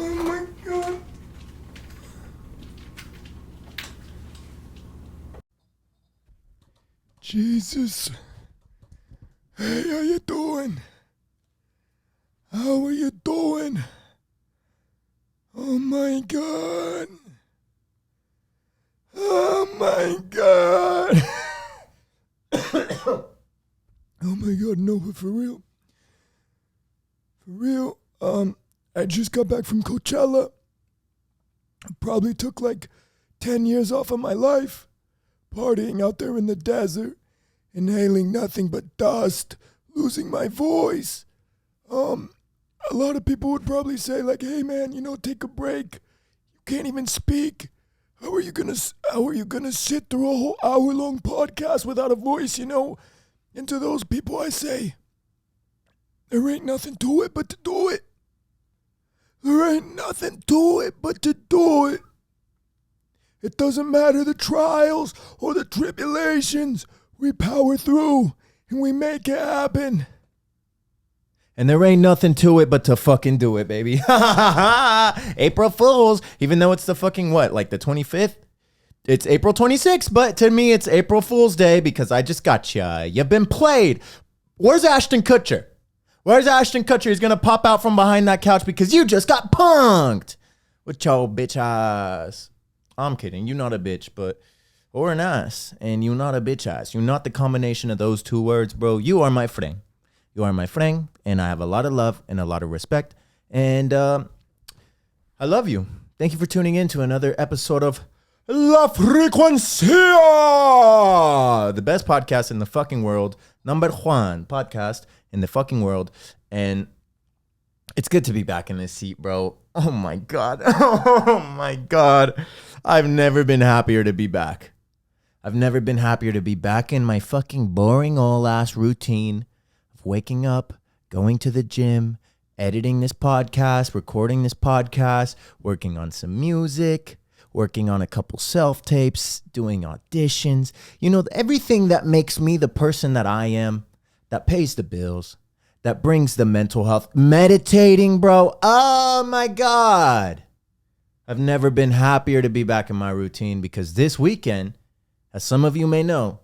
Oh my god. Jesus. Hey, how you doing? How are you doing? Oh my god. Oh my god. Oh my god, no, but for real. For real, I just got back from Coachella. I probably took like 10 years off of my life, partying out there in the desert, inhaling nothing but dust, losing my voice. A lot of people would probably say like, hey man, take a break. You can't even speak. How are you gonna sit through a whole hour-long podcast without a voice, And to those people I say, there ain't nothing to it but to do it. There ain't nothing to it but to do it. It doesn't matter the trials or the tribulations. We power through and we make it happen. And there ain't nothing to it but to fucking do it, baby. April Fools, even though it's the fucking like the 25th? It's April 26th, but to me it's April Fool's Day because I just got ya. You've been played. Where's Ashton Kutcher? Where's Ashton Kutcher? He's gonna pop out from behind that couch because you just got punked with your bitch ass. I'm kidding. You're not a bitch, or an ass, and you're not a bitch ass. You're not the combination of those two words, bro. You are my friend. You are my friend, and I have a lot of love and a lot of respect, and I love you. Thank you for tuning in to another episode of La Frequency, the best podcast in the fucking world, number one podcast in the fucking world, and it's good to be back in this seat, bro. Oh my god. Oh my god. I've never been happier to be back. I've never been happier to be back in my fucking boring old ass routine of waking up, going to the gym, editing this podcast, recording this podcast, working on some music, working on a couple self-tapes, doing auditions. Everything that makes me the person that I am, that pays the bills, that brings the mental health. Meditating, bro. Oh my God. I've never been happier to be back in my routine because this weekend, as some of you may know,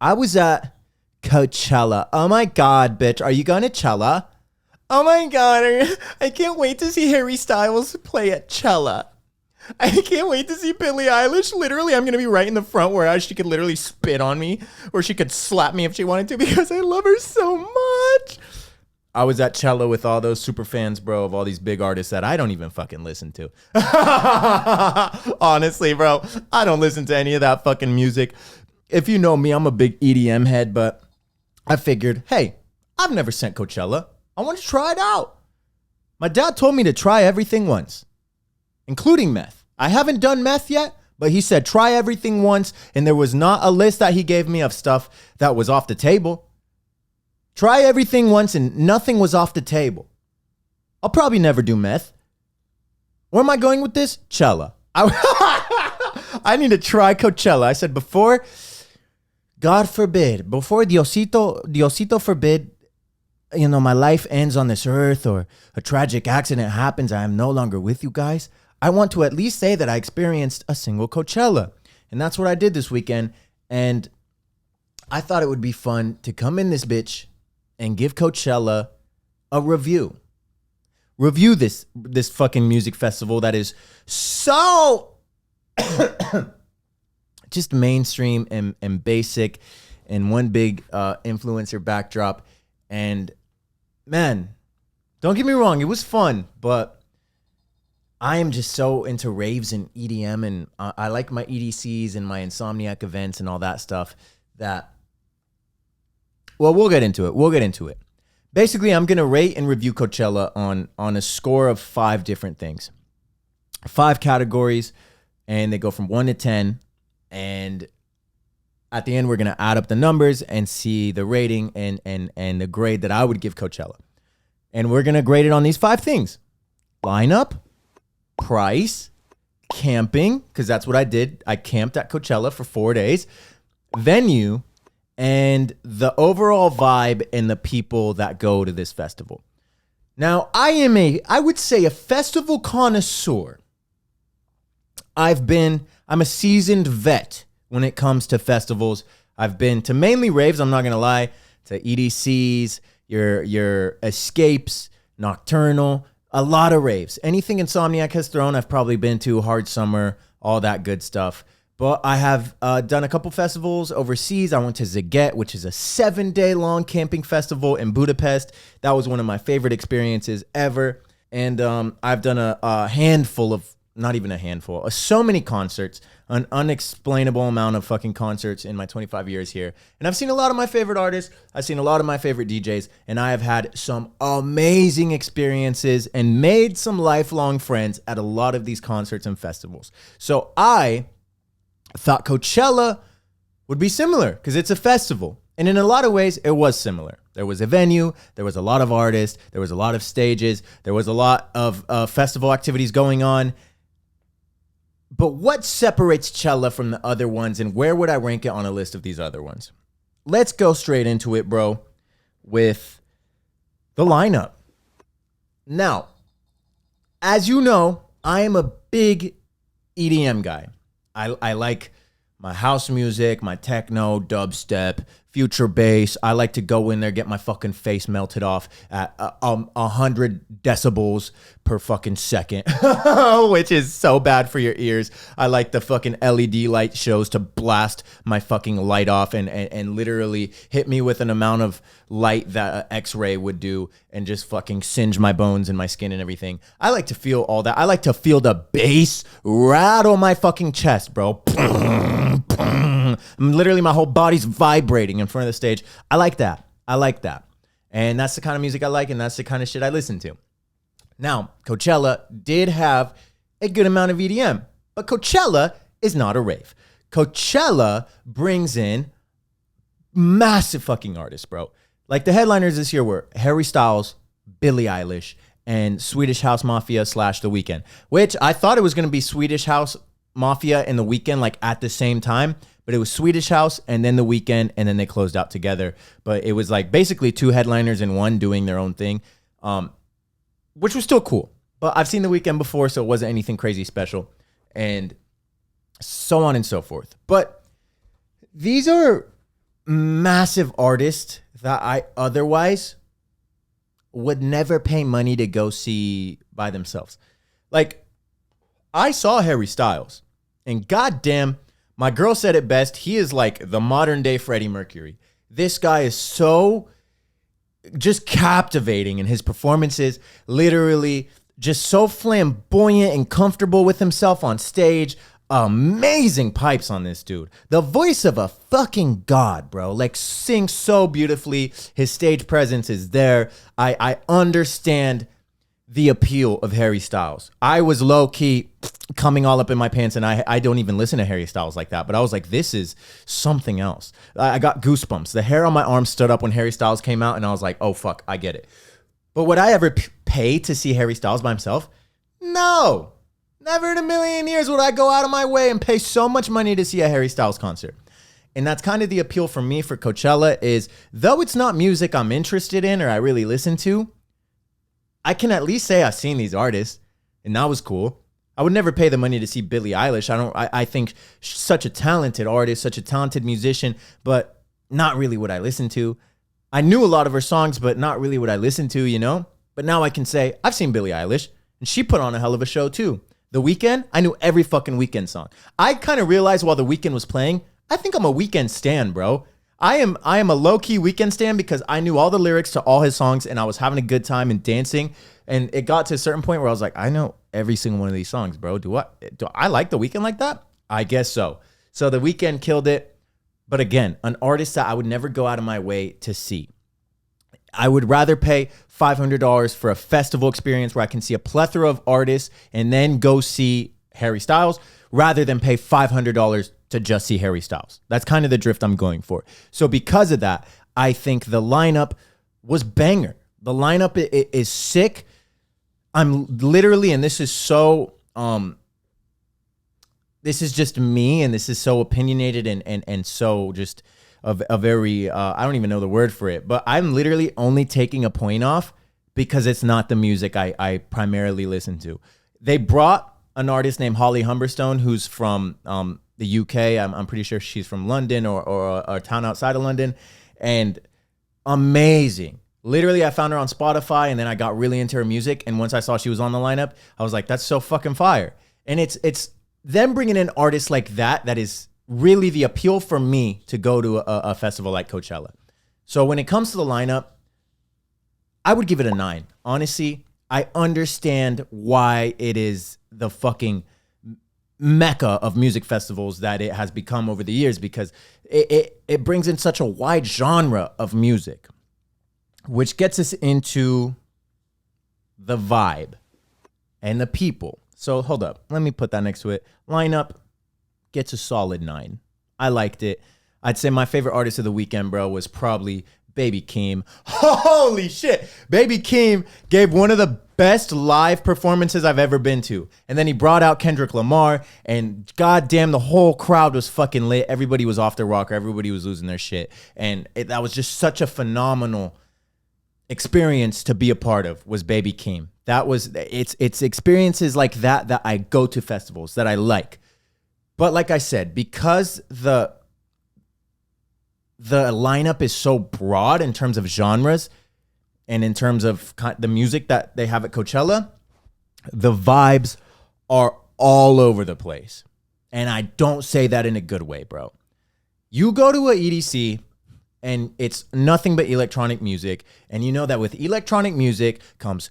I was at Coachella. Oh my God, bitch. Are you going to Chella? Oh my God. I can't wait to see Harry Styles play at Chella. I can't wait to see Billie Eilish. Literally, I'm going to be right in the front where she could literally spit on me or she could slap me if she wanted to because I love her so much. I was at Chella with all those super fans, bro, of all these big artists that I don't even fucking listen to. Honestly, bro, I don't listen to any of that fucking music. If you know me, I'm a big EDM head, but I figured, hey, I've never sent Coachella. I want to try it out. My dad told me to try everything once, including meth. I haven't done meth yet, but he said try everything once, and there was not a list that he gave me of stuff that was off the table. Try everything once and nothing was off the table. I'll probably never do meth. Where am I going with this? Chella. I need to try Coachella. I said before, God forbid, before Diosito forbid, my life ends on this earth or a tragic accident happens, I am no longer with you guys. I want to at least say that I experienced a single Coachella. And that's what I did this weekend. And I thought it would be fun to come in this bitch and give Coachella a review. Review this fucking music festival that is so just mainstream and basic and one big influencer backdrop. And man, don't get me wrong, it was fun, but I am just so into raves and EDM, and I like my EDCs and my Insomniac events and all that stuff that, well, we'll get into it. Basically, I'm going to rate and review Coachella on a score of 5 different things. 5 categories, and they go from 1 to 10. And at the end, we're going to add up the numbers and see the rating and the grade that I would give Coachella. And we're going to grade it on these 5 things. Lineup, price, camping, because that's what I did. I camped at Coachella for 4 days. Venue, and the overall vibe and the people that go to this festival. Now, I would say a festival connoisseur. I'm a seasoned vet when it comes to festivals. I've been to mainly raves, I'm not going to lie, to EDCs, your escapes, nocturnal, a lot of raves. Anything Insomniac has thrown, I've probably been to, Hard Summer, all that good stuff. But I have done a couple festivals overseas. I went to Zaget, which is a 7-day-long camping festival in Budapest. That was one of my favorite experiences ever. And I've done a handful of, not even a handful, so many concerts, an unexplainable amount of fucking concerts in my 25 years here. And I've seen a lot of my favorite artists. I've seen a lot of my favorite DJs. And I have had some amazing experiences and made some lifelong friends at a lot of these concerts and festivals. So I thought Coachella would be similar because it's a festival. And in a lot of ways, it was similar. There was a venue, there was a lot of artists, there was a lot of stages, there was a lot of festival activities going on. But what separates Chella from the other ones, and where would I rank it on a list of these other ones? Let's go straight into it, bro, with the lineup. Now, as you know, I am a big EDM guy. I like my house music, my techno, dubstep, future bass. I like to go in there, get my fucking face melted off at 100 decibels per fucking second, which is so bad for your ears. I like the fucking LED light shows to blast my fucking light off and literally hit me with an amount of light that an X-ray would do and just fucking singe my bones and my skin and everything. I like to feel all that. I like to feel the bass rattle my fucking chest, bro. Literally my whole body's vibrating in front of the stage. I like that. And that's the kind of music I like, and that's the kind of shit I listen to. Now, Coachella did have a good amount of EDM, but Coachella is not a rave. Coachella brings in massive fucking artists, bro. Like the headliners this year were Harry Styles, Billie Eilish, and Swedish House Mafia / The Weeknd, which I thought it was going to be Swedish House Mafia and The Weeknd like at the same time, but it was Swedish House and then The Weeknd, and then they closed out together. But it was like basically two headliners in one doing their own thing, which was still cool. But I've seen The Weeknd before, so it wasn't anything crazy special, and so on and so forth. But these are massive artists that I otherwise would never pay money to go see by themselves. Like, I saw Harry Styles, and goddamn, my girl said it best. He is like the modern day Freddie Mercury. This guy is so just captivating in his performances, literally just so flamboyant and comfortable with himself on stage. Amazing pipes on this dude. The voice of a fucking god, bro. Like, sings so beautifully. His stage presence is there. I understand the appeal of Harry Styles. I was low-key coming all up in my pants, and I don't even listen to Harry Styles like that, but I was like, this is something else. I got goosebumps. The hair on my arm stood up when Harry Styles came out, and I was like, oh, fuck, I get it. But would I ever pay to see Harry Styles by himself? No. Never in a million years would I go out of my way and pay so much money to see a Harry Styles concert. And that's kind of the appeal for me for Coachella is, though it's not music I'm interested in or I really listen to, I can at least say I've seen these artists, and that was cool. I would never pay the money to see Billie Eilish. I think she's such a talented artist, such a talented musician, but not really what I listen to. I knew a lot of her songs, but not really what I listened to, you know? But now I can say I've seen Billie Eilish, and she put on a hell of a show too. The Weeknd, I knew every fucking Weeknd song. I kind of realized while The Weeknd was playing, I think I'm a Weeknd stan, bro. I am a low-key Weeknd stan because I knew all the lyrics to all his songs, and I was having a good time and dancing. And it got to a certain point where I was like, I know every single one of these songs, bro. Do I like The Weeknd like that? I guess so. So The Weeknd killed it. But again, an artist that I would never go out of my way to see. I would rather pay $500 for a festival experience where I can see a plethora of artists and then go see Harry Styles rather than pay $500 to just see Harry Styles. That's kind of the drift I'm going for. So because of that, I think the lineup was banger. The lineup is sick. I'm literally, and this is so, this is just me, and this is so opinionated and so just a very, I don't even know the word for it, but I'm literally only taking a point off because it's not the music I primarily listen to. They brought an artist named Holly Humberstone, who's from the UK. I'm pretty sure she's from London or a town outside of London. And amazing. Literally, I found her on Spotify, and then I got really into her music. And once I saw she was on the lineup, I was like, that's so fucking fire. And it's them bringing in artists like that is really the appeal for me to go to a festival like Coachella. So when it comes to the lineup, I would give it a 9. Honestly, I understand why it is the fucking mecca of music festivals that it has become over the years, because it brings in such a wide genre of music, which gets us into the vibe and the people. So hold up. Let me put that next to it. Lineup gets a solid 9. I liked it. I'd say my favorite artist of the weekend, bro, was probably Baby Keem. Holy shit. Baby Keem gave one of the best live performances I've ever been to. And then he brought out Kendrick Lamar, and goddamn, the whole crowd was fucking lit. Everybody was off their rocker. Everybody was losing their shit. And that was just such a phenomenal experience to be a part of, was Baby Keem. It's experiences like that I go to festivals that I like. But like I said, because the lineup is so broad in terms of genres and in terms of the music that they have at Coachella, the vibes are all over the place. And I don't say that in a good way, bro. You go to a EDC and it's nothing but electronic music. And you know that with electronic music comes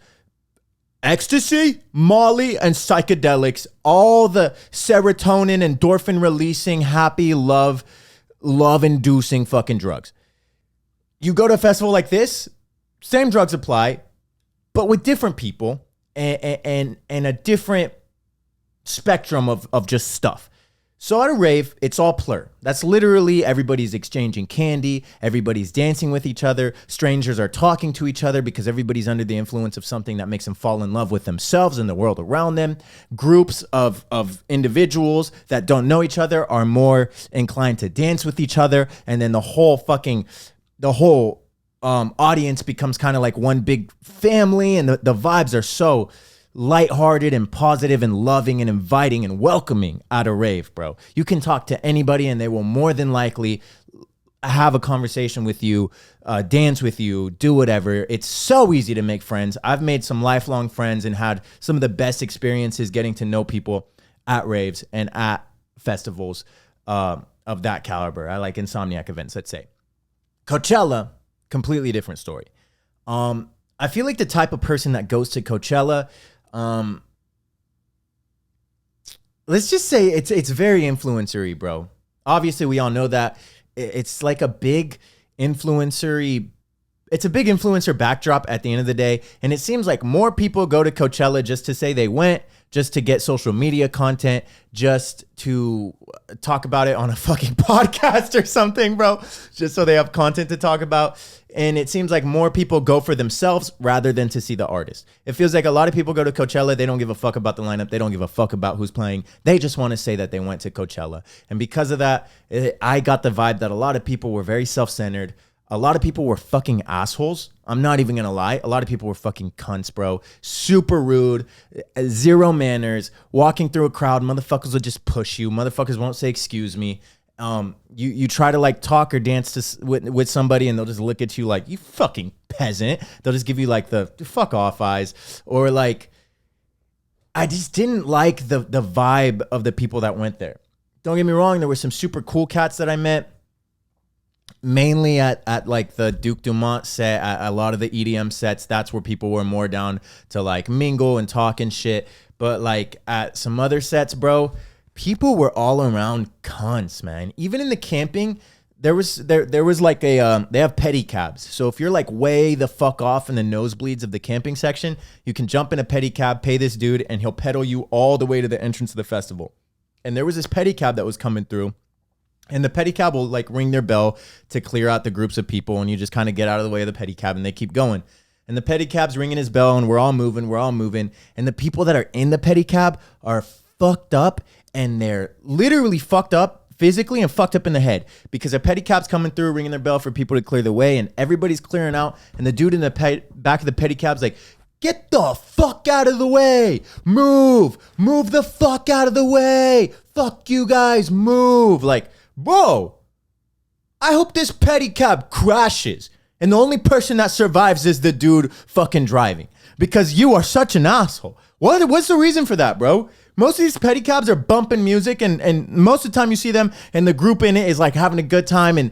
ecstasy, Molly, and psychedelics, all the serotonin, endorphin releasing, happy, love-inducing fucking drugs. You go to a festival like this, same drugs apply, but with different people and a different spectrum of just stuff. So at a rave, it's all plur. That's literally everybody's exchanging candy, everybody's dancing with each other, strangers are talking to each other because everybody's under the influence of something that makes them fall in love with themselves and the world around them. Groups of individuals that don't know each other are more inclined to dance with each other, and then the whole audience becomes kind of like one big family, and the vibes are so lighthearted and positive and loving and inviting and welcoming at a rave, bro. You can talk to anybody and they will more than likely have a conversation with you, dance with you, do whatever. It's so easy to make friends. I've made some lifelong friends and had some of the best experiences getting to know people at raves and at festivals of that caliber. I like Insomniac events, let's say. Coachella, completely different story. I feel like the type of person that goes to Coachella, let's just say it's very influencery, bro. Obviously, we all know that it's like a big influencery. It's a big influencer backdrop at the end of the day. And it seems like more people go to Coachella just to say they went, just to get social media content, just to talk about it on a fucking podcast or something, bro. Just so they have content to talk about. And it seems like more people go for themselves rather than to see the artist. It feels like a lot of people go to Coachella. They don't give a fuck about the lineup. They don't give a fuck about who's playing. They just want to say that they went to Coachella. And because of that, I got the vibe that a lot of people were very self-centered. A lot of people were fucking assholes. I'm not even going to lie. A lot of people were fucking cunts, bro. Super rude, zero manners, walking through a crowd. Motherfuckers will just push you. Motherfuckers won't say, excuse me. You try to like talk or dance with somebody and they'll just look at you like, you fucking peasant. They'll just give you like the fuck off eyes. Or like, I just didn't like the vibe of the people that went there. Don't get me wrong. There were some super cool cats that I met. Mainly at like the Duke Dumont set, at a lot of the EDM sets, that's where people were more down to like mingle and talk and shit. But like at some other sets, bro, people were all around cunts, man. Even in the camping, there was like they have pedicabs. So if you're like way the fuck off in the nosebleeds of the camping section, you can jump in a pedicab, pay this dude, and he'll pedal you all the way to the entrance of the festival. And there was this pedicab that was coming through. And the pedicab will like ring their bell to clear out the groups of people, and you just kind of get out of the way of the pedicab and they keep going. And the pedicab's ringing his bell and we're all moving. And the people that are in the pedicab are fucked up, and they're literally fucked up physically and fucked up in the head because a pedicab's coming through, ringing their bell for people to clear the way, and everybody's clearing out, and the dude in the back of the pedicab's like, get the fuck out of the way. Move the fuck out of the way. Fuck you guys, move. Like, bro, I hope this pedicab crashes and the only person that survives is the dude fucking driving because you are such an asshole. What's the reason for that, bro? Most of these pedicabs are bumping music, and most of the time you see them and the group in it is like having a good time and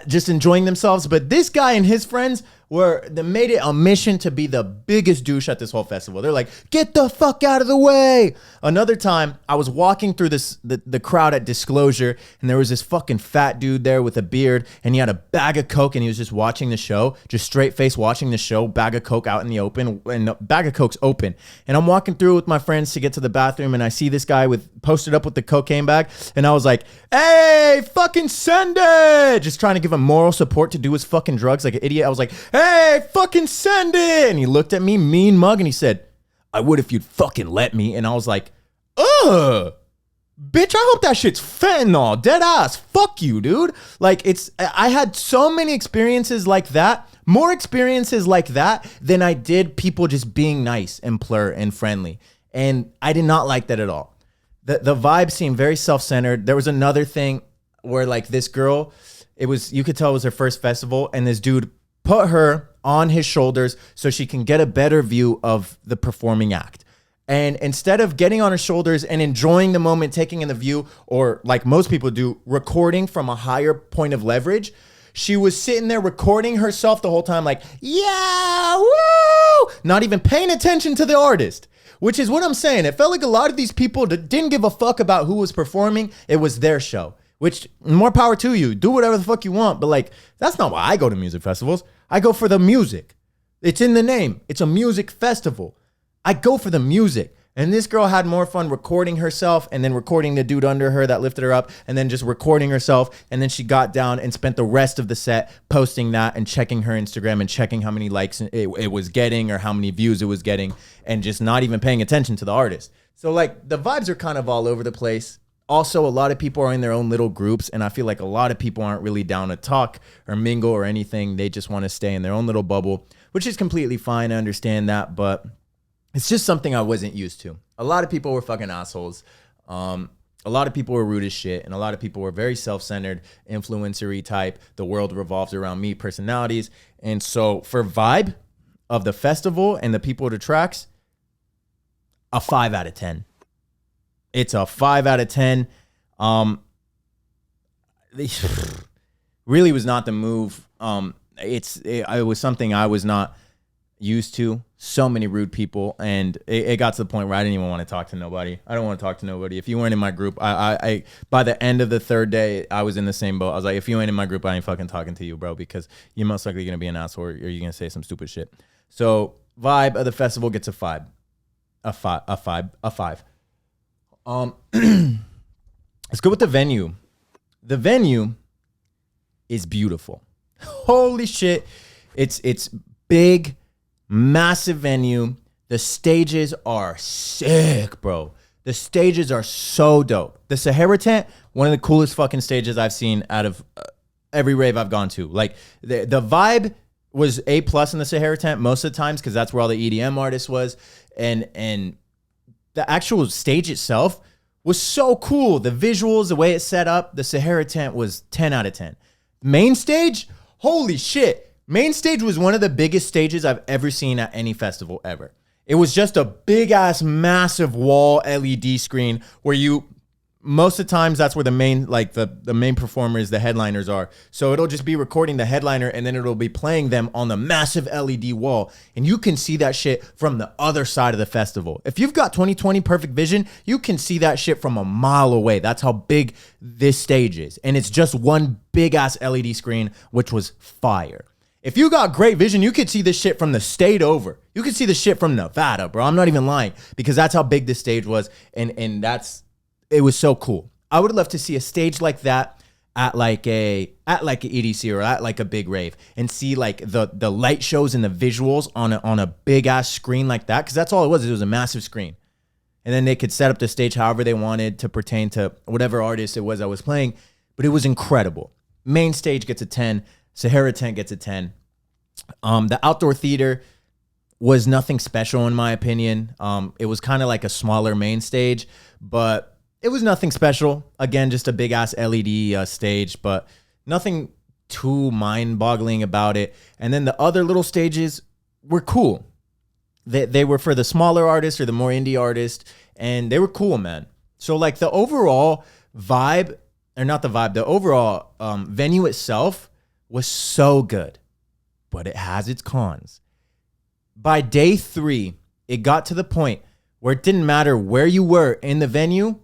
just enjoying themselves. But this guy and his friends they made it a mission to be the biggest douche at this whole festival. They're like, get the fuck out of the way. Another time, I was walking through the crowd at Disclosure, and there was this fucking fat dude there with a beard, and he had a bag of Coke, and he was just watching the show, just straight face watching the show, bag of Coke out in the open, and the bag of Coke's open. And I'm walking through with my friends to get to the bathroom, and I see this guy posted up with the cocaine bag, and I was like, hey, fucking send it! Just trying to give him moral support to do his fucking drugs like an idiot. I was like, hey, fucking send it! And he looked at me, mean mug, and he said, I would if you'd fucking let me. And I was like, ugh, bitch, I hope that shit's fentanyl, dead ass. Fuck you, dude. Like, I had so many experiences like that, more experiences like that than I did people just being nice and plur and friendly. And I did not like that at all. The vibe seemed very self-centered. There was another thing where like this girl, you could tell it was her first festival, and this dude put her on his shoulders so she can get a better view of the performing act. And instead of getting on her shoulders and enjoying the moment, taking in the view, or like most people do, recording from a higher point of leverage, she was sitting there recording herself the whole time like, yeah, woo! Not even paying attention to the artist. Which is what I'm saying. It felt like a lot of these people didn't give a fuck about who was performing. It was their show. Which, more power to you. Do whatever the fuck you want. But like, that's not why I go to music festivals. I go for the music. It's in the name. It's a music festival. I go for the music. And this girl had more fun recording herself and then recording the dude under her that lifted her up and then just recording herself. And then she got down and spent the rest of the set posting that and checking her Instagram and checking how many likes it was getting or how many views it was getting and just not even paying attention to the artist. So like the vibes are kind of all over the place. Also, a lot of people are in their own little groups, and I feel like a lot of people aren't really down to talk or mingle or anything. They just want to stay in their own little bubble, which is completely fine. I understand that, but it's just something I wasn't used to. A lot of people were fucking assholes. A lot of people were rude as shit, and a lot of people were very self-centered, influencer-y type. The world revolves around me personalities. And so for vibe of the festival and the people it attracts, a 5 out of 10. It's a 5 out of 10. Really was not the move. It was something I was not used to. So many rude people, and it got to the point where I didn't even want to talk to nobody. I don't want to talk to nobody. If you weren't in my group, I by the end of the third day, I was in the same boat. I was like, if you ain't in my group, I ain't fucking talking to you, bro, because you're most likely gonna be an asshole or you're gonna say some stupid shit. So vibe of the festival gets a 5. A 5. Let's go with the venue. The venue is beautiful. Holy shit. It's big, massive venue. The stages are sick, bro. The stages are so dope. The Sahara tent, one of the coolest fucking stages I've seen out of every rave I've gone to. Like the vibe was A+ in the Sahara tent most of the times because that's where all the EDM artists was. And the actual stage itself was so cool. The visuals, the way it's set up, the Sahara tent was 10 out of 10. Main stage, holy shit. Main stage was one of the biggest stages I've ever seen at any festival ever. It was just a big ass massive wall LED screen where most of the times that's where the main the main performers, the headliners are. So it'll just be recording the headliner and then it'll be playing them on the massive LED wall. And you can see that shit from the other side of the festival. If you've got 20/20 perfect vision, you can see that shit from a mile away. That's how big this stage is. And it's just one big ass LED screen, which was fire. If you got great vision, you could see this shit from the state over. You could see the shit from Nevada, bro. I'm not even lying because that's how big this stage was. And it was so cool. I would love to see a stage like that at like a EDC or at like a big rave and see like the light shows and the visuals on a big ass screen like that. Cause that's all it was. It was a massive screen. And then they could set up the stage however they wanted to pertain to whatever artist it was I was playing. but it was incredible. Main stage gets a 10. Sahara tent gets a 10. The outdoor theater was nothing special in my opinion. It was kind of like a smaller main stage, but it was nothing special. Again, just a big ass LED stage, but nothing too mind-boggling about it. And then the other little stages were cool. They were for the smaller artists or the more indie artists, and they were cool, man. So like the overall vibe, or not the vibe, the overall venue itself was so good, but it has its cons. By day 3, it got to the point where it didn't matter where you were in the venue.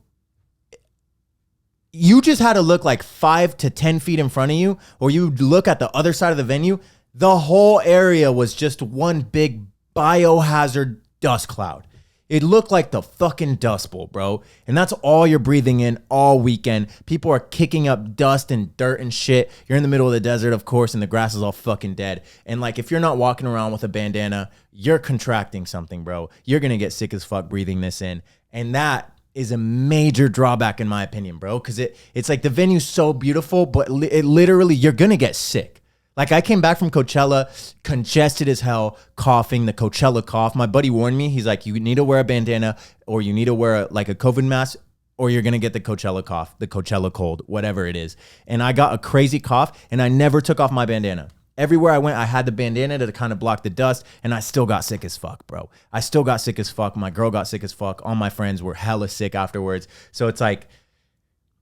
You just had to look like 5 to 10 feet in front of you, or you look at the other side of the venue. The whole area was just one big biohazard dust cloud. It looked like the fucking Dust Bowl, bro. And that's all you're breathing in all weekend. People are kicking up dust and dirt and shit. You're in the middle of the desert, of course, and the grass is all fucking dead. And like, if you're not walking around with a bandana, you're contracting something, bro. You're gonna get sick as fuck breathing this in. And that is a major drawback in my opinion, bro. Cause it's like the venue's so beautiful, but it literally, you're gonna get sick. Like I came back from Coachella, congested as hell, coughing, the Coachella cough. My buddy warned me. He's like, you need to wear a bandana, or you need to wear like a COVID mask, or you're going to get the Coachella cough, the Coachella cold, whatever it is. And I got a crazy cough, and I never took off my bandana. Everywhere I went, I had the bandana to kind of block the dust, and I still got sick as fuck, bro. I still got sick as fuck. My girl got sick as fuck. All my friends were hella sick afterwards. So it's like,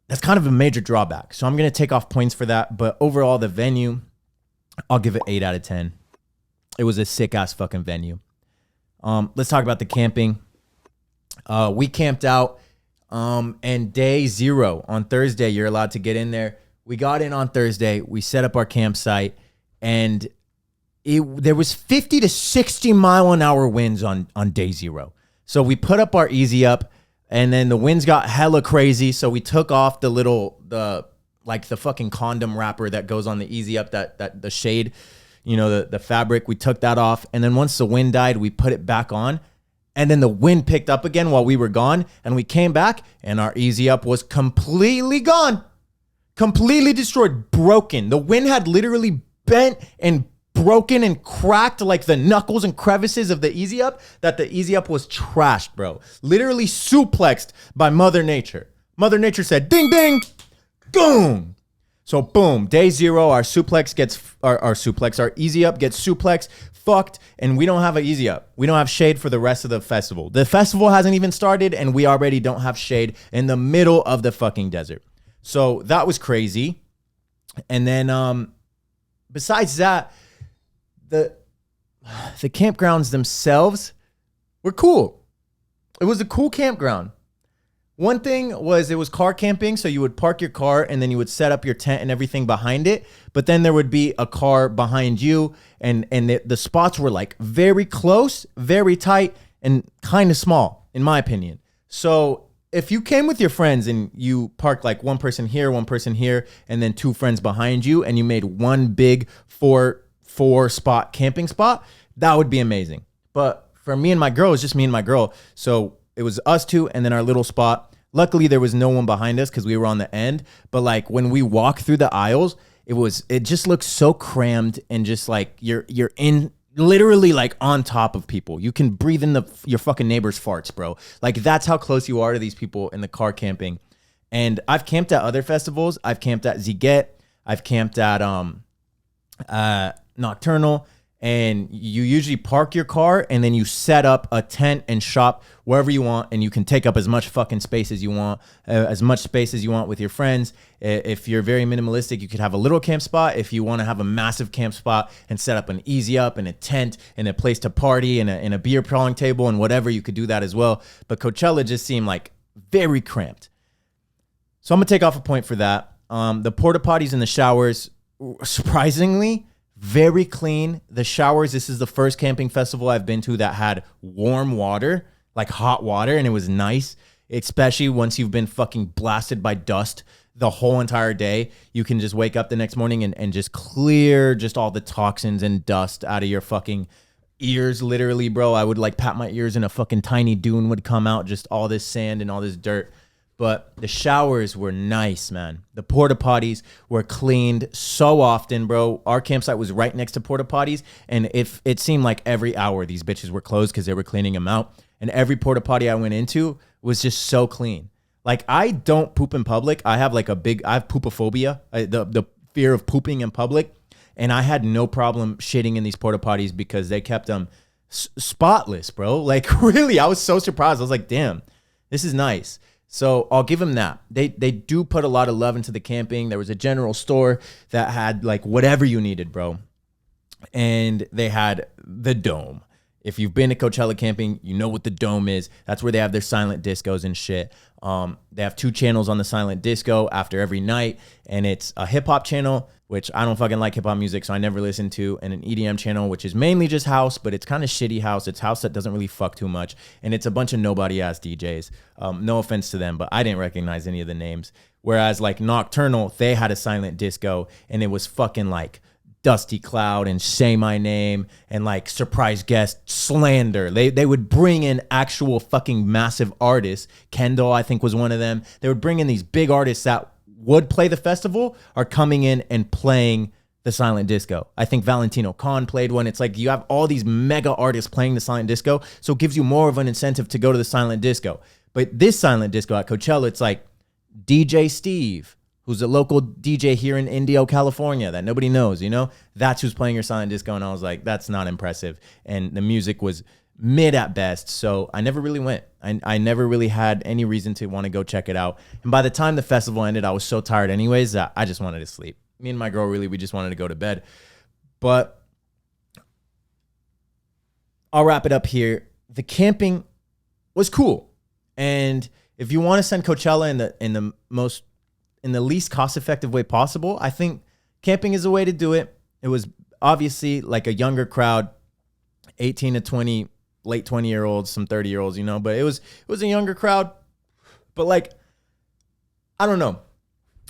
that's kind of a major drawback. So I'm going to take off points for that. But overall, the venue, I'll give it 8 out of 10. It was a sick ass fucking venue. Let's talk about the camping. We camped out, and day 0 on Thursday, you're allowed to get in there. We got in on Thursday. We set up our campsite, and there was 50 to 60 mile an hour winds on day 0. So we put up our easy up, and then the winds got hella crazy. So we took off the fucking condom wrapper that goes on the easy up, that the shade, you know, the fabric. We took that off, and then once the wind died, we put it back on, and then the wind picked up again while we were gone, and we came back, and our easy up was completely gone, completely destroyed, broken. The wind had literally bent and broken and cracked like the knuckles and crevices of the easy up, that the easy up was trashed, bro. Literally suplexed by Mother Nature. Mother Nature said, ding, ding. Boom. So boom, day 0, our suplex gets our easy up gets suplex, fucked, and we don't have an easy up. We don't have shade for the rest of the festival. The festival hasn't even started, and we already don't have shade in the middle of the fucking desert. So that was crazy. And then besides that, the campgrounds themselves were cool. It was a cool campground. One thing was it was car camping, so you would park your car and then you would set up your tent and everything behind it. But then there would be a car behind you, and the spots were like very close, very tight, and kind of small, in my opinion. So if you came with your friends and you parked like one person here, and then 2 friends behind you, and you made one big four spot camping spot, that would be amazing. But for me and my girl, it was just me and my girl. So it was us 2 and then our little spot. Luckily, there was no one behind us because we were on the end. But like when we walked through the aisles, it just looked so crammed, and just like you're in literally like on top of people. You can breathe in your fucking neighbor's farts, bro. Like that's how close you are to these people in the car camping. And I've camped at other festivals. I've camped at Ziget. I've camped at Nocturnal. And you usually park your car and then you set up a tent and shop wherever you want, and you can take up as much fucking space as you want, as much space as you want with your friends. If you're very minimalistic, you could have a little camp spot. If you want to have a massive camp spot and set up an easy up and a tent and a place to party and a beer pong table and whatever, you could do that as well. But Coachella just seemed like very cramped. So I'm gonna take off a point for that. The porta potties and the showers, surprisingly, very clean. The showers, this is the first camping festival I've been to that had warm water, like hot water, and it was nice, especially once you've been fucking blasted by dust the whole entire day. You can just wake up the next morning and just clear just all the toxins and dust out of your fucking ears, literally, bro. I would like pat my ears and a fucking tiny dune would come out, just all this sand and all this dirt. but the showers were nice, man. The porta potties were cleaned so often, bro. Our campsite was right next to porta potties, and if it seemed like every hour these bitches were closed because they were cleaning them out, and every porta potty I went into was just so clean. Like, I don't poop in public. I have like I have poopophobia, the fear of pooping in public, and I had no problem shitting in these porta potties because they kept them spotless, bro. Like, really, I was so surprised. I was like, damn, this is nice. So I'll give them that. They do put a lot of love into the camping. There was a general store that had like whatever you needed, bro. And they had the Dome. If you've been to Coachella camping, you know what the Dome is. That's where they have their silent discos and shit. They have 2 channels on the silent disco after every night, and it's a hip hop channel, which I don't fucking like hip hop music, so I never listen to, and an EDM channel, which is mainly just house, but it's kind of shitty house. It's house that doesn't really fuck too much, and it's a bunch of nobody ass DJs. No offense to them, but I didn't recognize any of the names. Whereas like Nocturnal, they had a silent disco, and it was fucking like Dusty Cloud and Say My Name and like surprise guest Slander. They would bring in actual fucking massive artists. Kendall, I think, was one of them. They would bring in these big artists that would play the festival are coming in and playing the silent disco. I think Valentino Khan played one. It's like you have all these mega artists playing the silent disco, so it gives you more of an incentive to go to the silent disco. But this silent disco at Coachella, it's like DJ Steve, who's a local DJ here in Indio, California that nobody knows, you know? That's who's playing your silent disco. And I was like, that's not impressive. And the music was mid at best. So I never really went. I never really had any reason to want to go check it out. And by the time the festival ended, I was so tired anyways that I just wanted to sleep. Me and my girl, really, we just wanted to go to bed. But I'll wrap it up here. The camping was cool. And if you want to send Coachella in the least cost-effective way possible, I think camping is a way to do it. It was obviously like a younger crowd, 18 to 20, late 20-year-olds, some 30-year-olds, you know, but it was a younger crowd. But like, I don't know.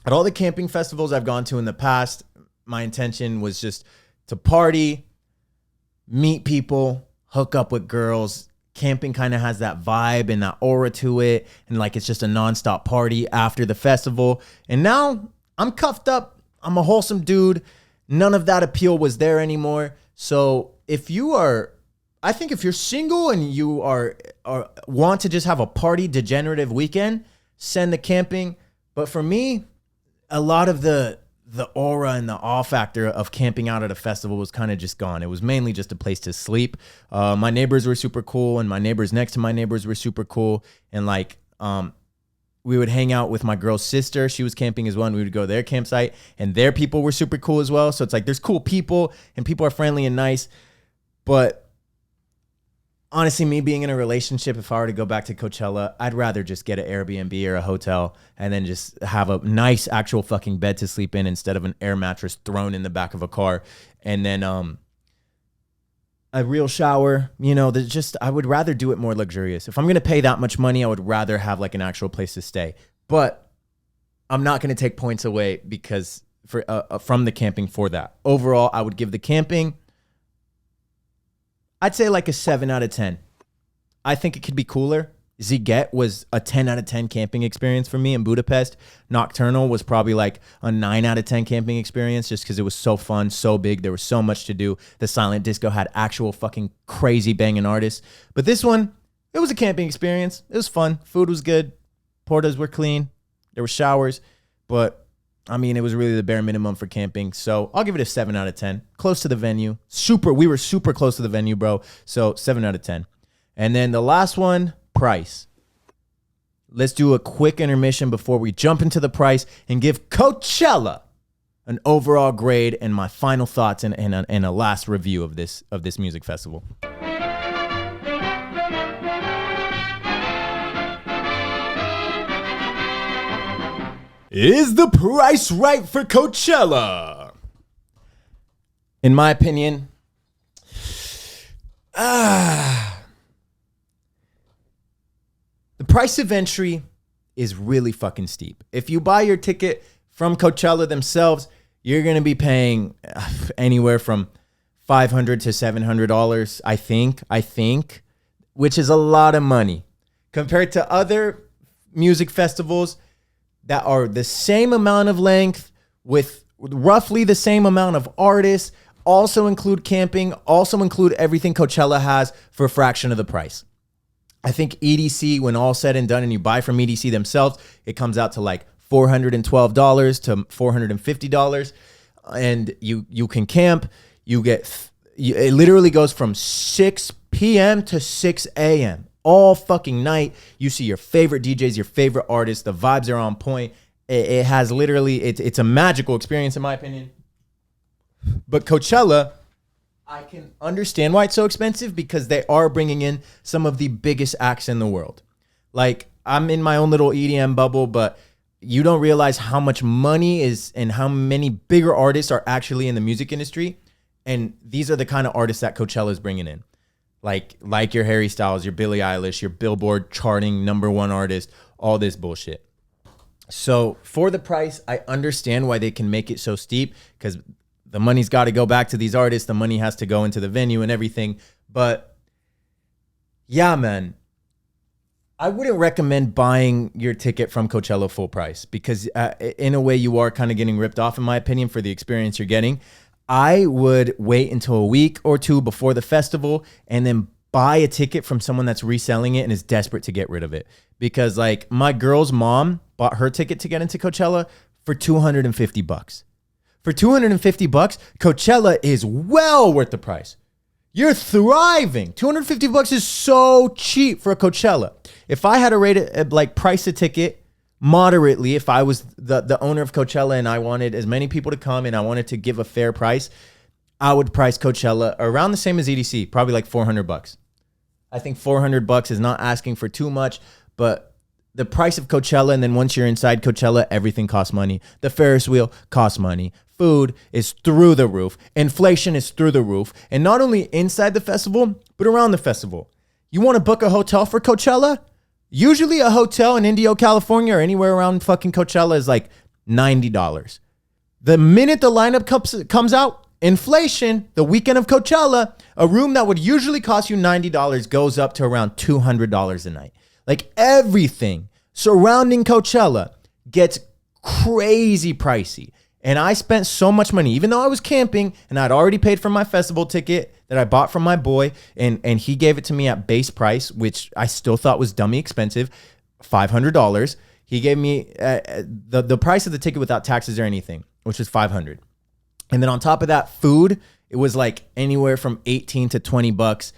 At all the camping festivals I've gone to in the past, my intention was just to party, meet people, hook up with girls. Camping kind of has that vibe and that aura to it. And like, it's just a nonstop party after the festival. And now I'm cuffed up. I'm a wholesome dude. None of that appeal was there anymore. So if you're single and you are want to just have a party degenerative weekend, send the camping. But for me, a lot of the aura and the awe factor of camping out at a festival was kind of just gone. It was mainly just a place to sleep. My neighbors were super cool, and my neighbors next to my neighbors were super cool. And like, we would hang out with my girl's sister. She was camping as well, and we would go to their campsite, and their people were super cool as well. So it's like, there's cool people, and people are friendly and nice. But honestly, me being in a relationship, if I were to go back to Coachella, I'd rather just get an Airbnb or a hotel and then just have a nice actual fucking bed to sleep in instead of an air mattress thrown in the back of a car. And then a real shower, you know, I would rather do it more luxurious. If I'm going to pay that much money, I would rather have like an actual place to stay. But I'm not going to take points away because from the camping for that. Overall, I would give the camping, I'd say like a 7 out of 10. I think it could be cooler. Ziget was a 10 out of 10 camping experience for me in Budapest. Nocturnal was probably like a 9 out of 10 camping experience just because it was so fun, so big. There was so much to do. The silent disco had actual fucking crazy banging artists. But this one, it was a camping experience. It was fun. Food was good. Portas were clean. There were showers. But I mean, it was really the bare minimum for camping. So I'll give it a 7 out of 10. Close to the venue. We were super close to the venue, bro. So 7 out of 10. And then the last one, price. Let's do a quick intermission before we jump into the price and give Coachella an overall grade and my final thoughts and a last review of this music festival. Is the price right for Coachella? In my opinion, the price of entry is really fucking steep. If you buy your ticket from Coachella themselves, you're going to be paying anywhere from $500 to $700, I think, which is a lot of money compared to other music festivals that are the same amount of length with roughly the same amount of artists, also include camping, also include everything Coachella has for a fraction of the price. I think EDC, when all said and done and you buy from EDC themselves, it comes out to like $412 to $450. And you can camp. It literally goes from 6 p.m. to 6 a.m. all fucking night. You see your favorite DJs, your favorite artists. The vibes are on point. It has literally, it's a magical experience in my opinion. But Coachella, I can understand why it's so expensive because they are bringing in some of the biggest acts in the world. Like, I'm in my own little EDM bubble, but you don't realize how much money is and how many bigger artists are actually in the music industry. And these are the kind of artists that Coachella is bringing in. Like your Harry Styles, your Billie Eilish, your Billboard charting #1 artist, all this bullshit. So for the price, I understand why they can make it so steep because the money's got to go back to these artists. The money has to go into the venue and everything. But yeah, man, I wouldn't recommend buying your ticket from Coachella full price because in a way you are kind of getting ripped off, in my opinion, for the experience you're getting. I would wait until a week or two before the festival and then buy a ticket from someone that's reselling it and is desperate to get rid of it. Because like my girl's mom bought her ticket to get into Coachella for $250. For $250, Coachella is well worth the price. You're thriving. $250 is so cheap for a Coachella. If I had to rate it, like price a ticket moderately, if I was the owner of Coachella and I wanted as many people to come and I wanted to give a fair price, I would price Coachella around the same as EDC, probably like $400. I think $400 is not asking for too much, but the price of Coachella, and then once you're inside Coachella, everything costs money. The Ferris wheel costs money. Food is through the roof. Inflation is through the roof. And not only inside the festival, but around the festival. You want to book a hotel for Coachella? Usually a hotel in Indio, California or anywhere around fucking Coachella is like $90. The minute the lineup comes out, inflation, the weekend of Coachella, a room that would usually cost you $90 goes up to around $200 a night. Like everything surrounding Coachella gets crazy pricey. And I spent so much money, even though I was camping and I'd already paid for my festival ticket that I bought from my boy, and he gave it to me at base price, which I still thought was dummy expensive, $500. He gave me the price of the ticket without taxes or anything, which is $500. And then on top of that, food, it was like anywhere from $18 to $20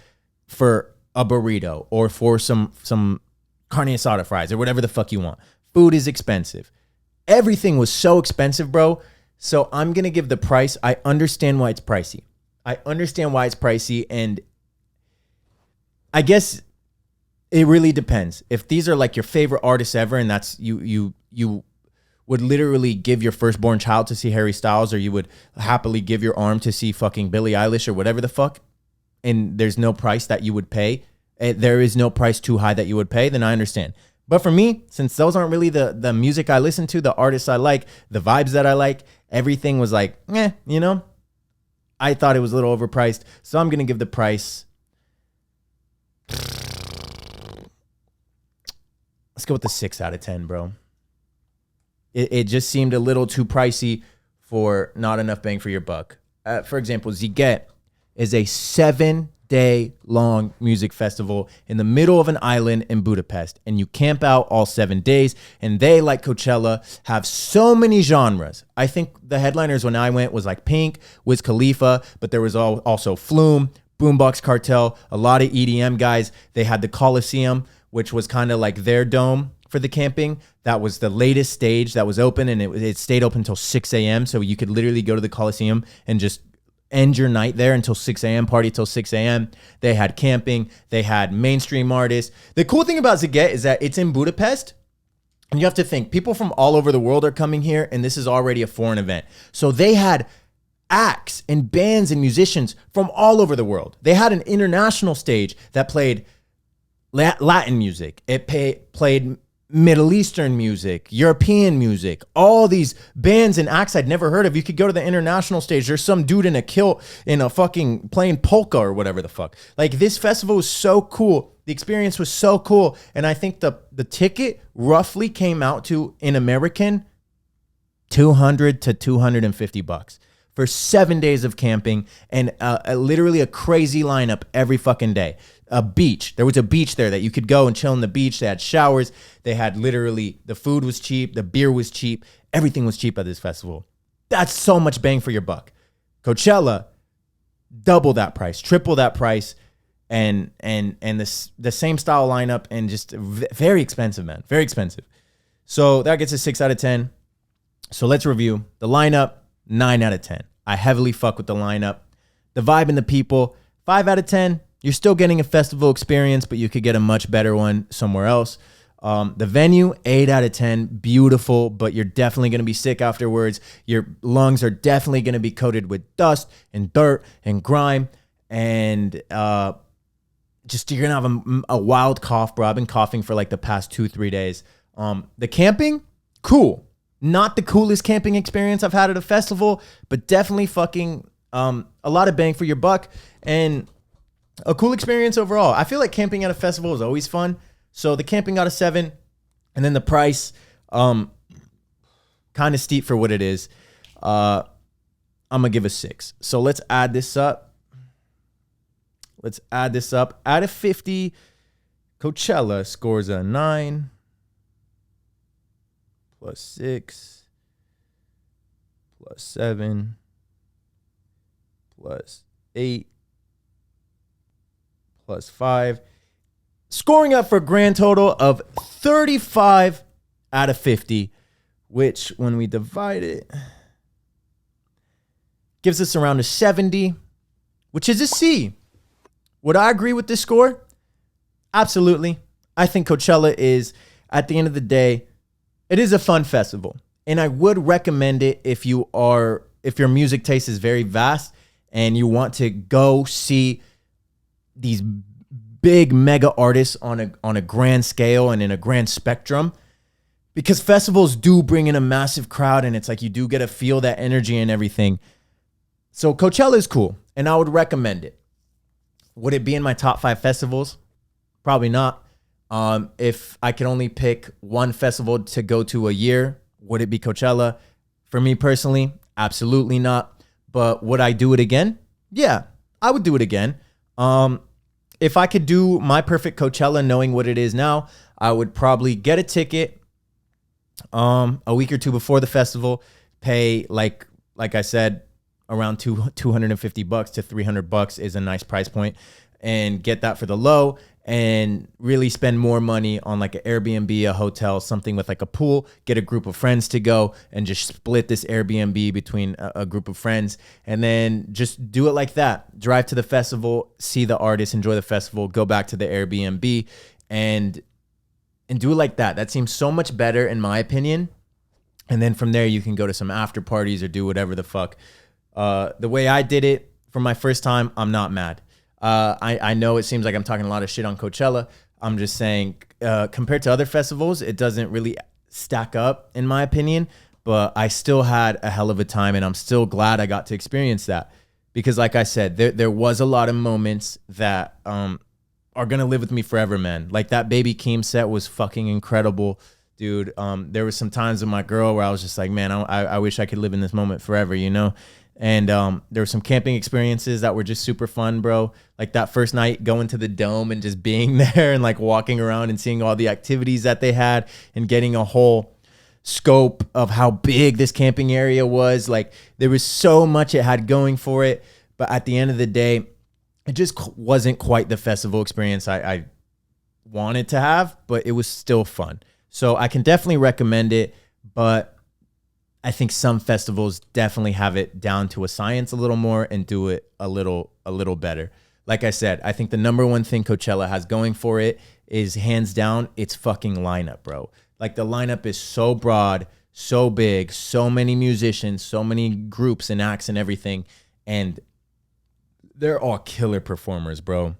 for a burrito or for some carne asada fries or whatever the fuck you want. Food is expensive. Everything was so expensive, bro. So I'm going to give the price. I understand why it's pricey. And I guess it really depends. If these are like your favorite artists ever, and that's you would literally give your firstborn child to see Harry Styles, or you would happily give your arm to see fucking Billie Eilish or whatever the fuck, and there's no price that you would pay, there is no price too high that you would pay, then I understand. But for me, since those aren't really the music I listen to, the artists I like, the vibes that I like, everything was like, you know, I thought it was a little overpriced. So I'm going to give the price. Let's go with the 6 out of 10, bro. It just seemed a little too pricey for not enough bang for your buck. For example, Ziget is a 7-day-long music festival in the middle of an island in Budapest, and you camp out all 7 days, and they, like Coachella, have so many genres. I think the headliners when I went was like Pink, Wiz Khalifa, but there was also Flume, Boombox Cartel, a lot of EDM guys. They had the Coliseum, which was kind of like their dome for the camping. That was the latest stage that was open, and it stayed open until 6 a.m., so you could literally go to the Coliseum and just end your night there until 6 a.m., party till 6 a.m. They had camping. They had mainstream artists. The cool thing about Ziget is that it's in Budapest, and you have to think, people from all over the world are coming here, and this is already a foreign event. So they had acts and bands and musicians from all over the world. They had an international stage that played Latin music. It played Middle Eastern music, European music, all these bands and acts I'd never heard of. You could go to the international stage. There's some dude in a kilt in a fucking playing polka or whatever the fuck. Like, this festival was so cool. The experience was so cool. And I think the ticket roughly came out to, in American, $200 to $250 for 7 days of camping and literally a crazy lineup every fucking day. A beach. There was a beach there that you could go and chill on the beach. They had showers. They had literally, the food was cheap. The beer was cheap. Everything was cheap at this festival. That's so much bang for your buck. Coachella, double that price, triple that price, and the same style lineup, and just very expensive, man. Very expensive. So that gets a 6 out of 10. So let's review. The lineup, 9 out of 10. I heavily fuck with the lineup. The vibe and the people, 5 out of 10. You're still getting a festival experience, but you could get a much better one somewhere else. The venue, 8 out of 10. Beautiful, but you're definitely going to be sick afterwards. Your lungs are definitely going to be coated with dust and dirt and grime. And just you're going to have a wild cough, bro. I've been coughing for like the past 2-3 days. The camping, cool. Not the coolest camping experience I've had at a festival, but definitely fucking a lot of bang for your buck and a cool experience overall. I feel like camping at a festival is always fun. So the camping got a 7, and then the price, kind of steep for what it is. I'm gonna give a 6. So let's add this up. Out of 50, Coachella scores a 9 plus 6 plus 7 plus 8 plus 5, scoring up for a grand total of 35 out of 50, which when we divide it, gives us around a 70, which is a C. Would I agree with this score? Absolutely. I think Coachella is, at the end of the day, it is a fun festival. And I would recommend it if your music taste is very vast and you want to go see these big mega artists on a grand scale and in a grand spectrum, because festivals do bring in a massive crowd, and it's like you do get to feel that energy and everything. So Coachella is cool, and I would recommend it. Would it be in my top 5 festivals? Probably not. If I could only pick one festival to go to a year, would it be Coachella? For me personally, absolutely not. But would I do it again? Yeah, I would do it again. If I could do my perfect Coachella knowing what it is now, I would probably get a ticket a week or two before the festival, pay like I said, around $250 to $300 is a nice price point, and get that for the low, and really spend more money on like an Airbnb, a hotel, something with like a pool, get a group of friends to go and just split this Airbnb between a group of friends, and then just do it like that. Drive to the festival, see the artist, enjoy the festival, go back to the Airbnb and do it like that. That seems so much better in my opinion. And then from there you can go to some after parties or do whatever the fuck. The way I did it for my first time, I'm not mad. I know it seems like I'm talking a lot of shit on Coachella. I'm just saying, compared to other festivals, it doesn't really stack up in my opinion, but I still had a hell of a time, and I'm still glad I got to experience that, because like I said, there was a lot of moments that are going to live with me forever, man. Like that Baby Keem set was fucking incredible, dude. There was some times with my girl where I was just like, man, I wish I could live in this moment forever, you know? And there were some camping experiences that were just super fun, bro. Like that first night going to the dome and just being there and like walking around and seeing all the activities that they had and getting a whole scope of how big this camping area was. Like there was so much it had going for it. But at the end of the day, it just wasn't quite the festival experience I wanted to have, but it was still fun. So I can definitely recommend it, but I think some festivals definitely have it down to a science a little more and do it a little better. Like I said, I think the number one thing Coachella has going for it is hands down its fucking lineup, bro. Like the lineup is so broad, so big, so many musicians, so many groups and acts and everything. And they're all killer performers, bro.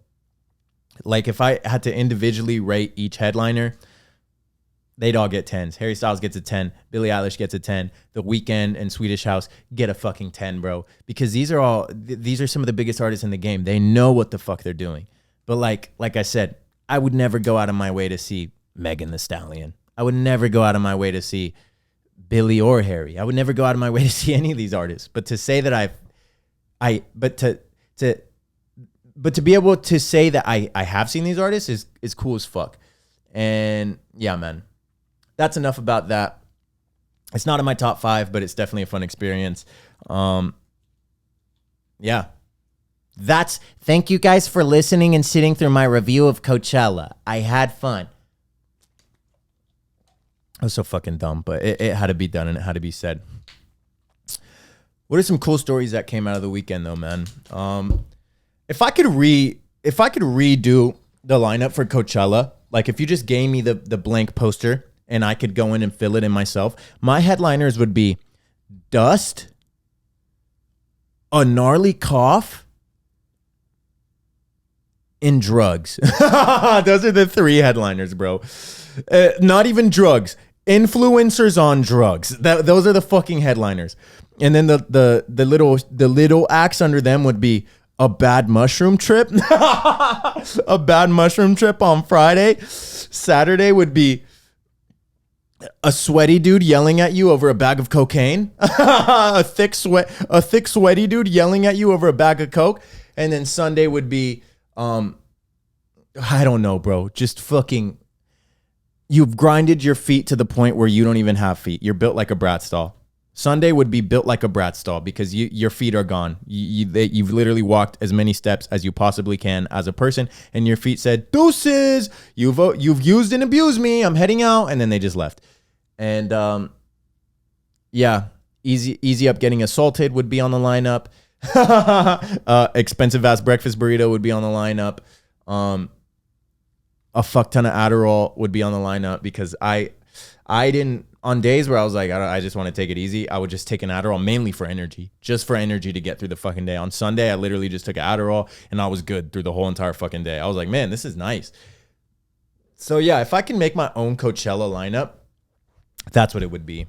Like if I had to individually rate each headliner, they'd all get 10s. Harry Styles gets a 10. Billie Eilish gets a 10. The Weeknd and Swedish House get a fucking 10, bro. Because these are some of the biggest artists in the game. They know what the fuck they're doing. But like I said, I would never go out of my way to see Megan Thee Stallion. I would never go out of my way to see Billy or Harry. I would never go out of my way to see any of these artists. But to say that but to be able to say that I have seen these artists is cool as fuck. And yeah, man, that's enough about that. It's not in my top 5, but it's definitely a fun experience. Yeah. Thank you guys for listening and sitting through my review of Coachella. I had fun. I was so fucking dumb, but it had to be done and it had to be said. What are some cool stories that came out of the weekend though, man? If I could redo the lineup for Coachella, like if you just gave me the blank poster and I could go in and fill it in myself, my headliners would be Dust, A Gnarly Cough, and Drugs. Those are the 3 headliners, bro. Not even drugs. Influencers on drugs. Those are the fucking headliners. And then the little acts under them would be A Bad Mushroom Trip. A Bad Mushroom Trip on Friday. Saturday would be a sweaty dude yelling at you over a bag of cocaine. a thick sweaty dude yelling at you over a bag of coke. And then Sunday would be I don't know, bro. Just fucking, you've grinded your feet to the point where you don't even have feet. You're built like a brat stall. Sunday would be built like a brat stall because your feet are gone. You've literally walked as many steps as you possibly can as a person, and your feet said, "Deuces, you've used and abused me. I'm heading out," and then they just left. And yeah, easy up getting assaulted would be on the lineup. Expensive ass breakfast burrito would be on the lineup. A fuck ton of Adderall would be on the lineup because I didn't, on days where I was like, I just want to take it easy, I would just take an Adderall mainly for energy, just for energy to get through the fucking day. On Sunday, I literally just took an Adderall and I was good through the whole entire fucking day. I was like, man, this is nice. So yeah, if I can make my own Coachella lineup, that's what it would be.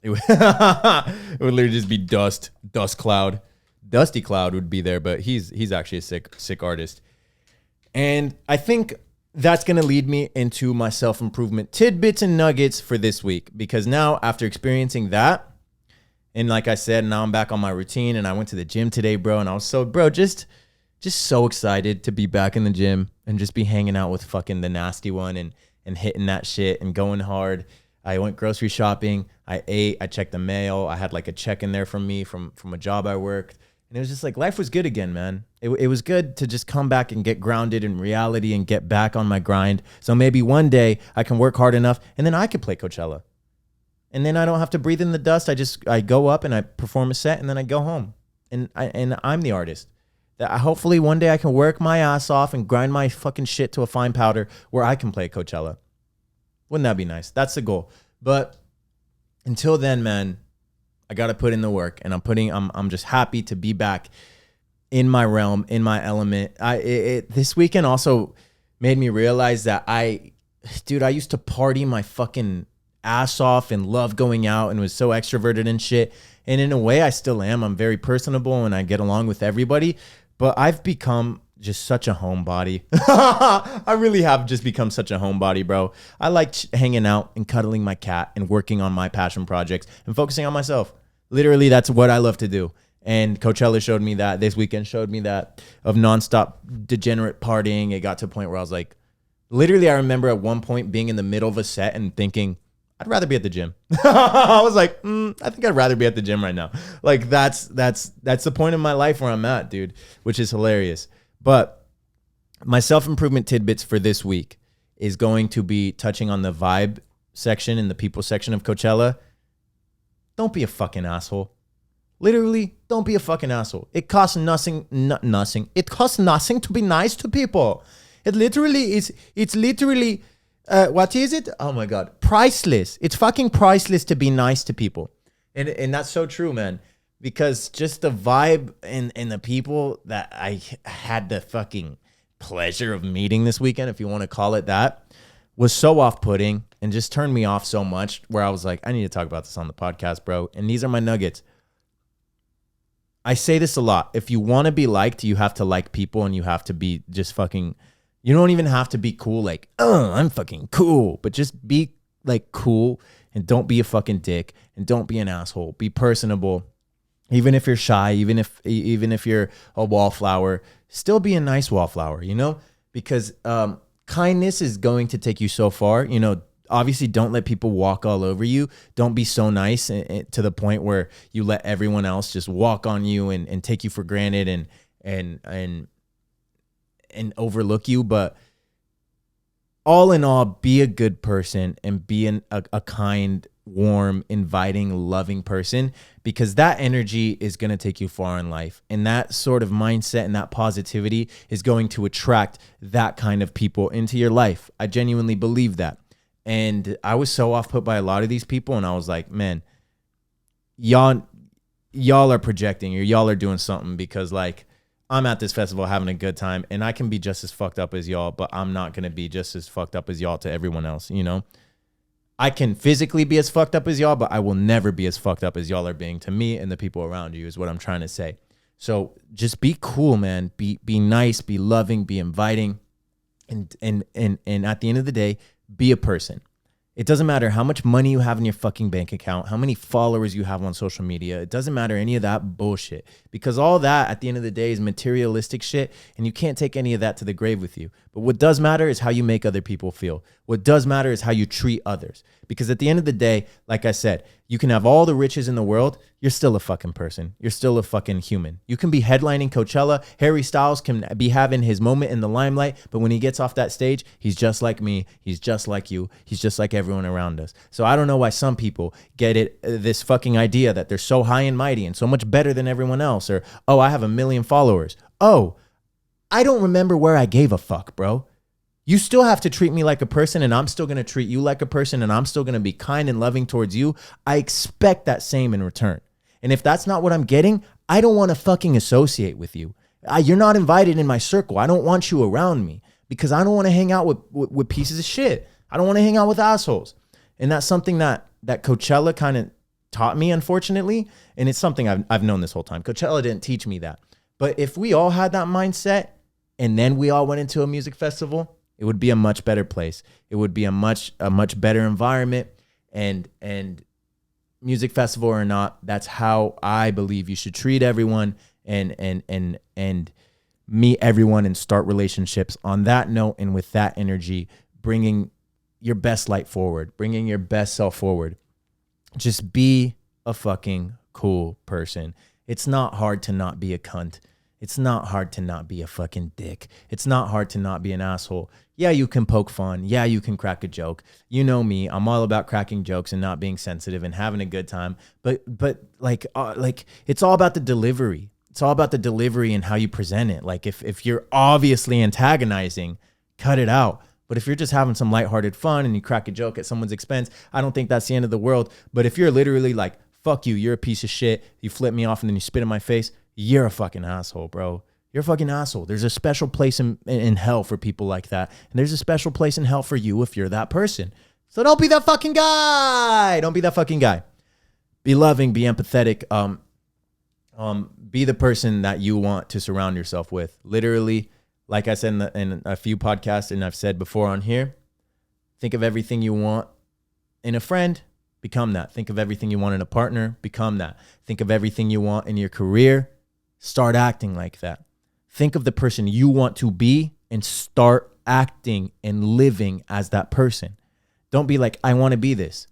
It would, it would literally just be Dust Cloud. Dusty Cloud would be there, but he's actually a sick artist. And I think that's going to lead me into my self-improvement tidbits and nuggets for this week. Because now, after experiencing that, and like I said, now I'm back on my routine, and I went to the gym today, bro, and I was so, just so excited to be back in the gym and just be hanging out with fucking the nasty one and hitting that shit and going hard. I went grocery shopping. I ate. I checked the mail. I had like a check in there from me from a job I worked. And it was just like, life was good again, man. It was good to just come back and get grounded in reality and get back on my grind. So maybe one day I can work hard enough and then I could play Coachella. And then I don't have to breathe in the dust. I go up and I perform a set and then I go home. And I'm the artist. That hopefully one day I can work my ass off and grind my fucking shit to a fine powder where I can play Coachella. Wouldn't that be nice? That's the goal. But until then, man, I got to put in the work, and I'm just happy to be back in my realm, in my element. This weekend also made me realize that I used to party my fucking ass off and love going out and was so extroverted and shit. And in a way I still am. I'm very personable and I get along with everybody, but I've become just such a homebody. I really have just become such a homebody, bro. I like hanging out and cuddling my cat and working on my passion projects and focusing on myself. Literally, that's what I love to do. And Coachella showed me that. This weekend showed me that of nonstop degenerate partying. It got to a point where I was like, literally, I remember at one point being in the middle of a set and thinking, I'd rather be at the gym. I was like, I think I'd rather be at the gym right now. Like that's the point in my life where I'm at, dude, which is hilarious. But my self-improvement tidbits for this week is going to be touching on the vibe section and the people section of Coachella. Don't be a fucking asshole. Literally, don't be a fucking asshole. It costs nothing. It costs nothing to be nice to people. It literally is. It's literally, what is it? Oh my God. Priceless. It's fucking priceless to be nice to people. And that's so true, man. Because just the vibe and the people that I had the fucking pleasure of meeting this weekend, if you want to call it that, was so off-putting and just turned me off so much where I was like, I need to talk about this on the podcast, bro. And these are my nuggets. I say this a lot. If you want to be liked, you have to like people and you have to be just fucking You don't even have to be cool like, oh, I'm fucking cool. But just be like cool and don't be a fucking dick and don't be an asshole. Be personable. Even if you're shy, even if you're a wallflower, still be a nice wallflower, you know? Because kindness is going to take you so far. You know, obviously don't let people walk all over you. Don't be so nice to the point where you let everyone else just walk on you and take you for granted and overlook you. But all in all, be a good person and be a kind, warm, inviting, loving person, because that energy is going to take you far in life. And that sort of mindset and that positivity is going to attract that kind of people into your life. I genuinely believe that. And I was so off put by a lot of these people. And I was like, man, y'all are projecting, or y'all are doing something, because like, I'm at this festival having a good time and I can be just as fucked up as y'all, but I'm not going to be just as fucked up as y'all to everyone else. You know, I can physically be as fucked up as y'all, but I will never be as fucked up as y'all are being to me and the people around you, is what I'm trying to say. So just be cool, man. Be nice, be loving, be inviting. And at the end of the day, be a person. It doesn't matter how much money you have in your fucking bank account, how many followers you have on social media. It doesn't matter any of that bullshit, because all that at the end of the day is materialistic shit, and you can't take any of that to the grave with you. But what does matter is how you make other people feel. What does matter is how you treat others. Because at the end of the day, like I said, you can have all the riches in the world. You're still a fucking person. You're still a fucking human. You can be headlining Coachella. Harry Styles can be having his moment in the limelight, but when he gets off that stage, he's just like me. He's just like you. He's just like everyone around us. So I don't know why some people get this fucking idea that they're so high and mighty and so much better than everyone else. Or, oh, I have 1 million followers. Oh, I don't remember where I gave a fuck, bro. You still have to treat me like a person, and I'm still going to treat you like a person, and I'm still going to be kind and loving towards you. I expect that same in return. And if that's not what I'm getting, I don't want to fucking associate with you. You're not invited in my circle. I don't want you around me, because I don't want to hang out with pieces of shit. I don't want to hang out with assholes. And that's something that Coachella kind of taught me, unfortunately. And it's something I've known this whole time. Coachella didn't teach me that. But if we all had that mindset and then we all went into a music festival, it would be a much better place. It would be a much better environment. And music festival or not, that's how I believe you should treat everyone and meet everyone and start relationships on that note and with that energy, bringing your best light forward, bringing your best self forward. Just be a fucking cool person. It's not hard to not be a cunt. It's not hard to not be a fucking dick. It's not hard to not be an asshole. Yeah, you can poke fun. Yeah, you can crack a joke. You know me. I'm all about cracking jokes and not being sensitive and having a good time. But like it's all about the delivery. It's all about the delivery and how you present it. Like if you're obviously antagonizing, cut it out. But if you're just having some lighthearted fun and you crack a joke at someone's expense, I don't think that's the end of the world. But if you're literally like, fuck you, you're a piece of shit, you flip me off and then you spit in my face, you're a fucking asshole, bro. You're a fucking asshole. There's a special place in hell for people like that. And there's a special place in hell for you if you're that person. So don't be that fucking guy. Don't be that fucking guy. Be loving, be empathetic. Be the person that you want to surround yourself with. Literally, like I said in a few podcasts and I've said before on here, think of everything you want in a friend, become that. Think of everything you want in a partner, become that. Think of everything you want in your career, start acting like that. Think of the person you want to be and start acting and living as that person. Don't be like, I want to be this.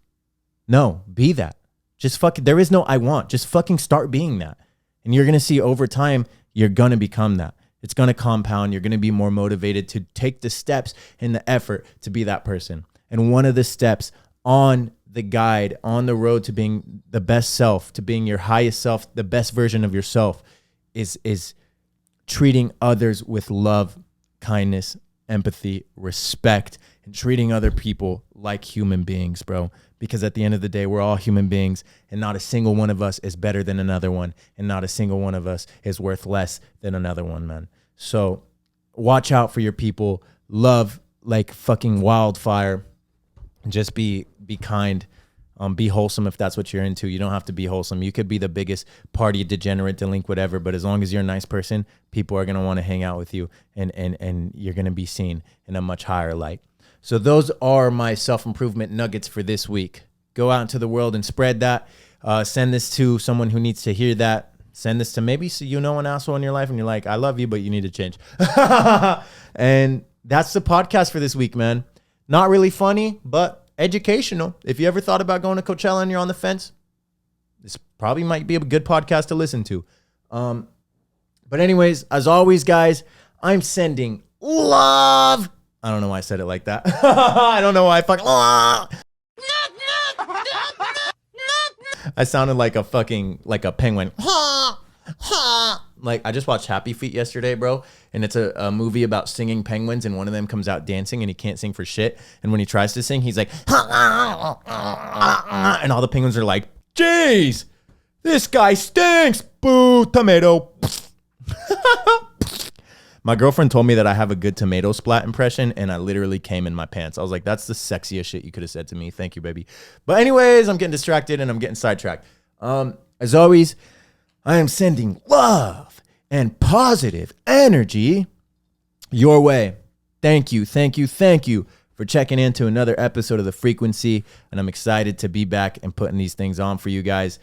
No, be that. Just fucking, there is no I want. Just fucking start being that. And you're going to see over time, you're going to become that. It's going to compound. You're going to be more motivated to take the steps and the effort to be that person. And one of the steps on the guide, on the road to being the best self, to being your highest self, the best version of yourself, is treating others with love, kindness, empathy, respect, and treating other people like human beings, bro. Because at the end of the day, we're all human beings, and not a single one of us is better than another one, and not a single one of us is worth less than another one, man. So watch out for your people. Love like fucking wildfire. Just be kind. Be wholesome if that's what you're into. You don't have to be wholesome. You could be the biggest party degenerate, delinquent, whatever. But as long as you're a nice person, people are gonna want to hang out with you, and you're gonna be seen in a much higher light. So those are my self-improvement nuggets for this week. Go out into the world and spread that. Send this to someone who needs to hear that. Send this to maybe so you know an asshole in your life and you're like, I love you, but you need to change. And that's the podcast for this week, man. Not really funny, but educational. If you ever thought about going to Coachella and you're on the fence, this probably might be a good podcast to listen to. But anyways, as always, guys, I'm sending love. I don't know why I said it like that. I don't know why I fucking... I sounded like a penguin. Like, I just watched Happy Feet yesterday, bro. And it's a movie about singing penguins, and one of them comes out dancing and he can't sing for shit. And when he tries to sing, he's like, and all the penguins are like, jeez, this guy stinks. Boo, tomato. My girlfriend told me that I have a good tomato splat impression, and I literally came in my pants. I was like, that's the sexiest shit you could have said to me. Thank you, baby. But anyways, I'm getting distracted and I'm getting sidetracked. As always, I am sending love and positive energy your way. Thank you for checking into another episode of The Frequency, and I'm excited to be back and putting these things on for you guys.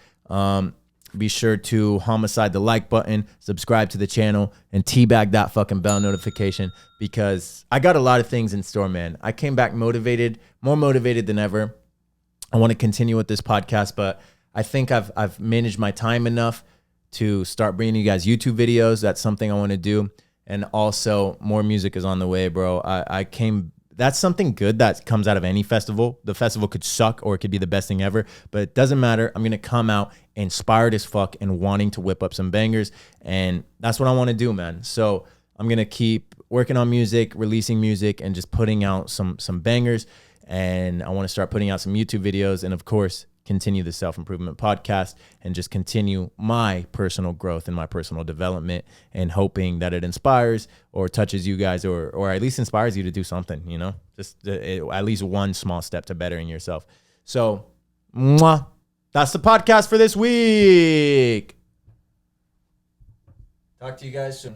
Be sure to homicide the like button, subscribe to the channel, and teabag that fucking bell notification, because I got a lot of things in store, man. I came back motivated, more motivated than ever. I want to continue with this podcast, but I think I've managed my time enough to start bringing you guys YouTube videos. That's something I want to do. And also, more music is on the way, bro. That's something good that comes out of any festival. The festival could suck or it could be the best thing ever, but it doesn't matter. I'm going to come out inspired as fuck and wanting to whip up some bangers. And that's what I want to do, man. So I'm going to keep working on music, releasing music, and just putting out some bangers. And I want to start putting out some YouTube videos. And of course, continue the self-improvement podcast and just continue my personal growth and my personal development, and hoping that it inspires or touches you guys, or at least inspires you to do something, you know, just at least one small step to bettering yourself. So, mwah, that's the podcast for this week. Talk to you guys soon.